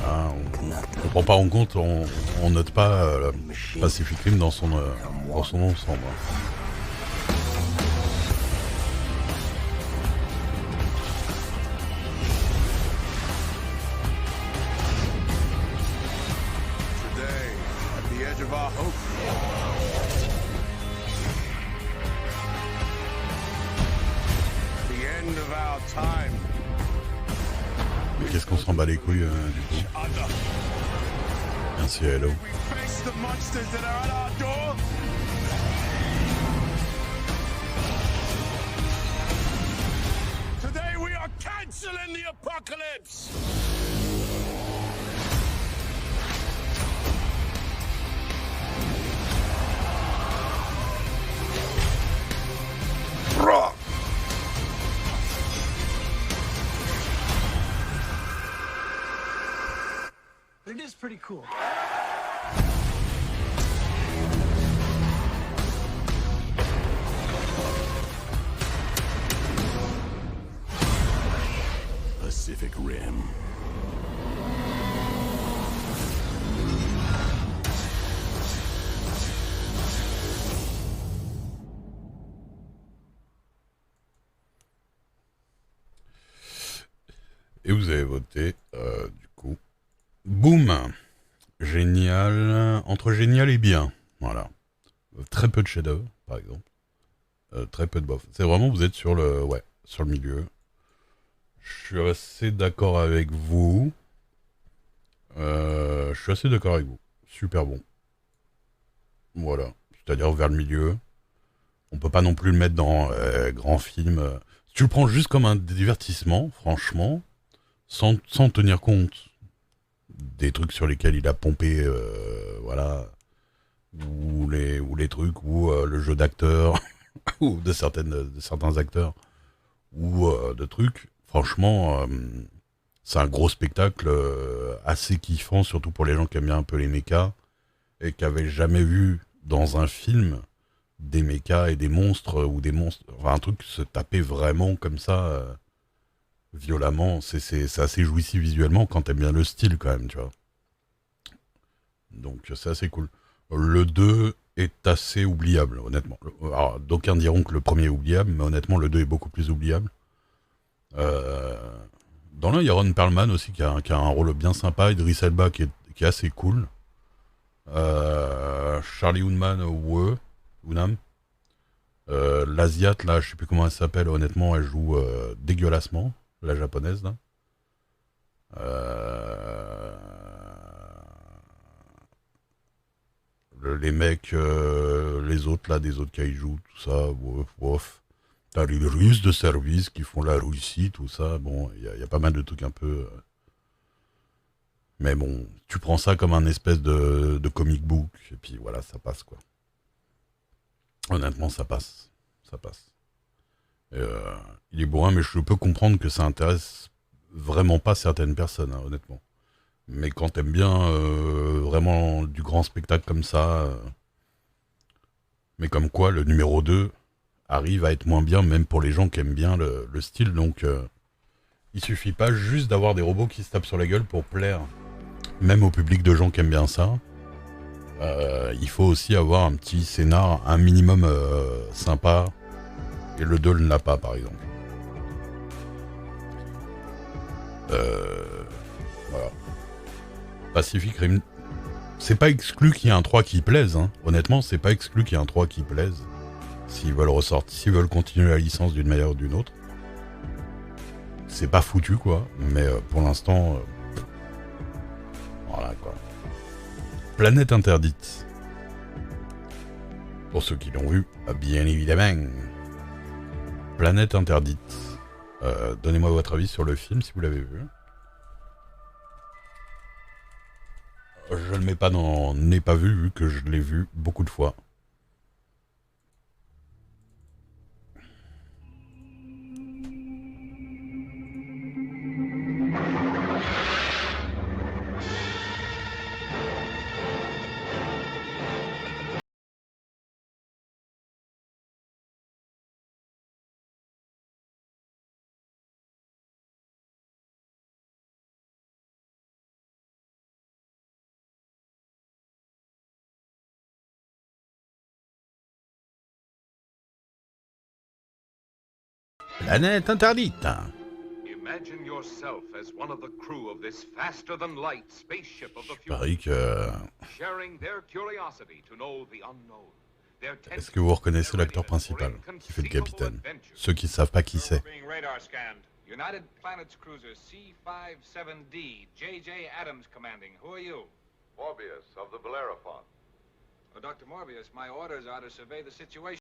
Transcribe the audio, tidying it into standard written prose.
Ah, on prend pas en compte, on note pas Pacific Rim dans son ensemble. Mais qu'est-ce qu'on s'en bat les couilles du coup. Merci Hello. Today we are canceling the apocalypse! It is pretty cool. Pacific Rim. Et vous avez voté, du coup. Boum. Génial. Entre génial et bien. Voilà. Très peu de chef-d'œuvre, par exemple. Très peu de bof. C'est vraiment, vous êtes sur le milieu. Je suis assez d'accord avec vous. Super bon. Voilà. C'est-à-dire vers le milieu. On peut pas non plus le mettre dans grand film. Si tu le prends juste comme un divertissement, franchement, sans tenir compte des trucs sur lesquels il a pompé, voilà, ou les trucs, ou le jeu d'acteur, ou de certains acteurs, ou de trucs, franchement, c'est un gros spectacle assez kiffant, surtout pour les gens qui aiment bien un peu les mechas, et qui avaient jamais vu dans un film des mechas et des monstres, ou des monstres, enfin un truc se taper vraiment comme ça, violemment, c'est assez jouissif visuellement quand t'aimes bien le style quand même, tu vois. Donc c'est assez cool. Le 2 est assez oubliable, honnêtement. Alors, d'aucuns diront que le premier est oubliable, mais honnêtement, le 2 est beaucoup plus oubliable. Euh, Dans l'un, il y a Ron Perlman aussi qui a un rôle bien sympa, Idris Elba qui est assez cool. Charlie Hunnam. L'Asiate, là, je sais plus comment elle s'appelle, honnêtement, elle joue dégueulassement, la japonaise, là. Euh, les mecs, les autres là, des autres kaijus, tout ça, wouf, wouf. T'as les Russes de service qui font la Russie, tout ça. Bon, il y a pas mal de trucs un peu. Mais bon, tu prends ça comme un espèce de comic book, et puis voilà, ça passe quoi. Honnêtement, ça passe. Ça passe. Il est bourrin, mais je peux comprendre que ça intéresse vraiment pas certaines personnes, hein, honnêtement. Mais quand t'aimes bien vraiment du grand spectacle comme ça, mais comme quoi le numéro 2 arrive à être moins bien, même pour les gens qui aiment bien le style. Donc, il suffit pas juste d'avoir des robots qui se tapent sur la gueule pour plaire, même au public de gens qui aiment bien ça. Il faut aussi avoir un petit scénar, un minimum sympa, et le 2 ne l'a pas, par exemple. Voilà. Pacific Rim. C'est pas exclu qu'il y ait un 3 qui plaise, hein. Honnêtement, c'est pas exclu qu'il y ait un 3 qui plaise. S'ils veulent ressortir, s'ils veulent continuer la licence d'une manière ou d'une autre. C'est pas foutu, quoi. Mais pour l'instant, voilà, quoi. Planète interdite. Pour ceux qui l'ont vu, bien évidemment. Planète interdite. Donnez-moi votre avis sur le film si vous l'avez vu. Je le mets pas dans n'ai pas vu que je l'ai vu beaucoup de fois. Planète interdite. Imagine yourself as one of the crew of this faster-than-light spaceship of the future, Pareil que... sharing their curiosity to know the unknown. Est-ce que vous reconnaissez l'acteur principal qui fait le capitaine? Ceux qui savent pas qui c'est. Being radar scanned. United Planets Cruiser C-57D, J.J. Adams commanding. Who are you? Morbius of the Bellerophon. Dr. Morbius, my orders are to survey the situation.